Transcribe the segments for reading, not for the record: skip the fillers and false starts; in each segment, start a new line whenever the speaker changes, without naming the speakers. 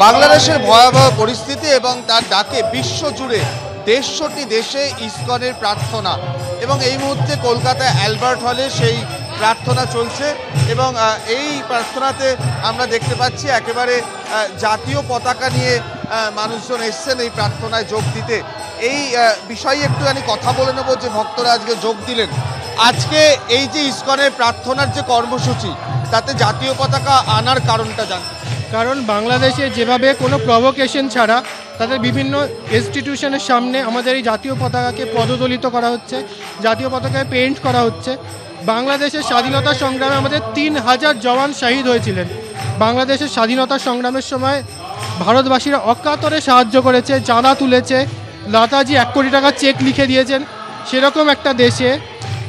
বাংলাদেশের ভয়াবহ পরিস্থিতি এবং তার ডাকে বিশ্বজুড়ে ১৫০টি দেশে ইসকনের প্রার্থনা এবং এই মুহূর্তে কলকাতায় অ্যালবার্ট হলে সেই প্রার্থনা চলছে এবং এই প্রার্থনাতে আমরা দেখতে পাচ্ছি একেবারে জাতীয় পতাকা নিয়ে মানুষজন এসছেন এই প্রার্থনায় যোগ দিতে। এই বিষয়ে একটুখানি কথা বলে নেব যে ভক্তরা আজকে যোগ দিলেন। আজকে এই যে ইসকনের প্রার্থনার যে কর্মসূচি তাতে জাতীয় পতাকা আনার কারণটা জানতে।
কারণ বাংলাদেশে যেভাবে কোনো প্রভোকেশন ছাড়া তাদের বিভিন্ন ইনস্টিটিউশনের সামনে আমাদের এই জাতীয় পতাকাকে পদদলিত করা হচ্ছে, জাতীয় পতাকায় পেইন্ট করা হচ্ছে। বাংলাদেশের স্বাধীনতা সংগ্রামে আমাদের ৩,০০০ জওয়ান শহীদ হয়েছিলেন। বাংলাদেশের স্বাধীনতা সংগ্রামের সময় ভারতবাসীরা অকাতরে সাহায্য করেছে, চাঁদা তুলেছে, লতাজি ১ কোটি টাকা চেক লিখে দিয়েছেন। সেরকম একটা দেশে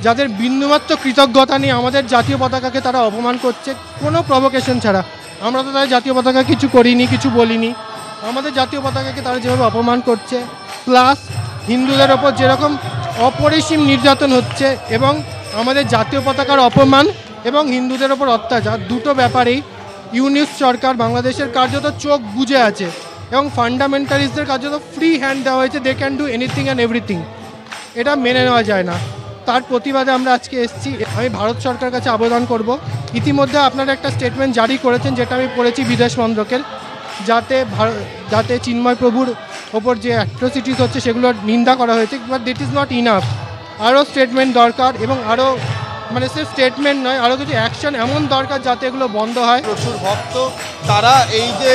যাদের বিন্দুমাত্র কৃতজ্ঞতা নিয়ে আমাদের জাতীয় পতাকাকে তারা অপমান করছে কোনো প্রভোকেশন ছাড়া। আমরা তো তাদের জাতীয় পতাকা কিছু করিনি, কিছু বলিনি। আমাদের জাতীয় পতাকাকে তারা যেভাবে অপমান করছে, প্লাস হিন্দুদের ওপর যেরকম অপরিসীম নির্যাতন হচ্ছে এবং আমাদের জাতীয় পতাকার অপমান এবং হিন্দুদের ওপর অত্যাচার, দুটো ব্যাপারেই ইউনিট সরকার বাংলাদেশের কার্যত চোখ বুজে আছে এবং ফান্ডামেন্টালিস্টদের কার্যত ফ্রি হ্যান্ড দেওয়া হয়েছে, they can do anything and everything. এটা মেনে নেওয়া যায় না। তার প্রতিবাদে আমরা আজকে এসেছি। আমি ভারত সরকারের কাছে আবেদন করব, ইতিমধ্যে আপনারা একটা স্টেটমেন্ট জারি করেছেন যেটা আমি পড়েছি বিদেশ মন্ত্রকের, যাতে চিন্ময় প্রভুর ওপর যে অ্যাট্রোসিটিস হচ্ছে সেগুলোর নিন্দা করা হয়েছে, বাট দিট ইজ নট ইনাফ। আরও স্টেটমেন্ট দরকার এবং আরও মানে সির্ফ স্টেটমেন্ট নয়, আরও কিছু অ্যাকশন এমন দরকার যাতে এগুলো বন্ধ হয়।
প্রচুর ভক্ত তারা এই যে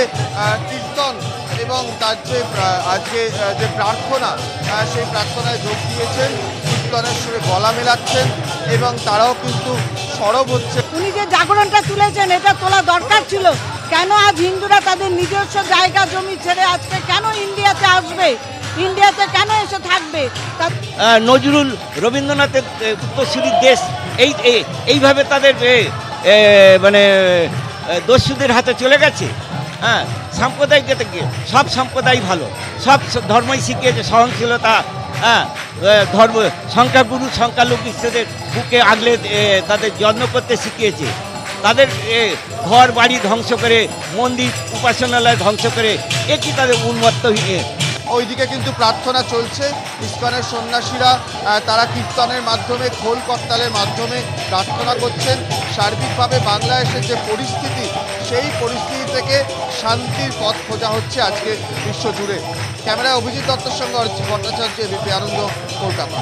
কীর্তন এবং তার যে আজকে যে প্রার্থনা সেই প্রার্থনায় যোগ দিয়েছেন, কীর্তনের সুরে গলা মেলাচ্ছেন এবং তারাও কিন্তু সরব হচ্ছে।
উনি যে জাগরণটা তুলেছেন এটা তোলা দরকার ছিল। কেন আজ হিন্দুরা তাদের নিজস্ব জায়গা জমি ছেড়ে আজকে কেন ইন্ডিয়াতে আসবে, ইন্ডিয়াতে কেন এসে থাকবে?
নজরুল রবীন্দ্রনাথের উত্তরসূরির দেশ এইভাবে তাদের মানে দস্যুদের হাতে চলে গেছে। হ্যাঁ, সাম্প্রদায়িক সব সম্প্রদায় ভালো, সব ধর্মই শিখিয়েছে সহনশীলতা। হ্যাঁ, ধর্ম সংখ্যাগুরু সংখ্যালঘুদের বুকে আগলে তাদের যত্ন করতে শিখিয়েছে। তাদের ঘর বাড়ি ধ্বংস করে, মন্দির উপাসনালয় ধ্বংস করে, একই তাদের উন্মত্ত।
ওইদিকে কিন্তু প্রার্থনা চলছে। ইসকনের সন্ন্যাসীরা তারা কীর্তনের মাধ্যমে, খোল করতালের মাধ্যমে প্রার্থনা করছেন। সার্বিকভাবে বাংলাদেশের যে পরিস্থিতি সেই পরিস্থিতি থেকে শান্তির পথ খোঁজা হচ্ছে আজকে বিশ্বজুড়ে। ক্যামেরায় অভিজিৎ দত্তের সঙ্গে অরিজিৎ ভট্টাচার্য, এবিপি আনন্দ, কলকাতা।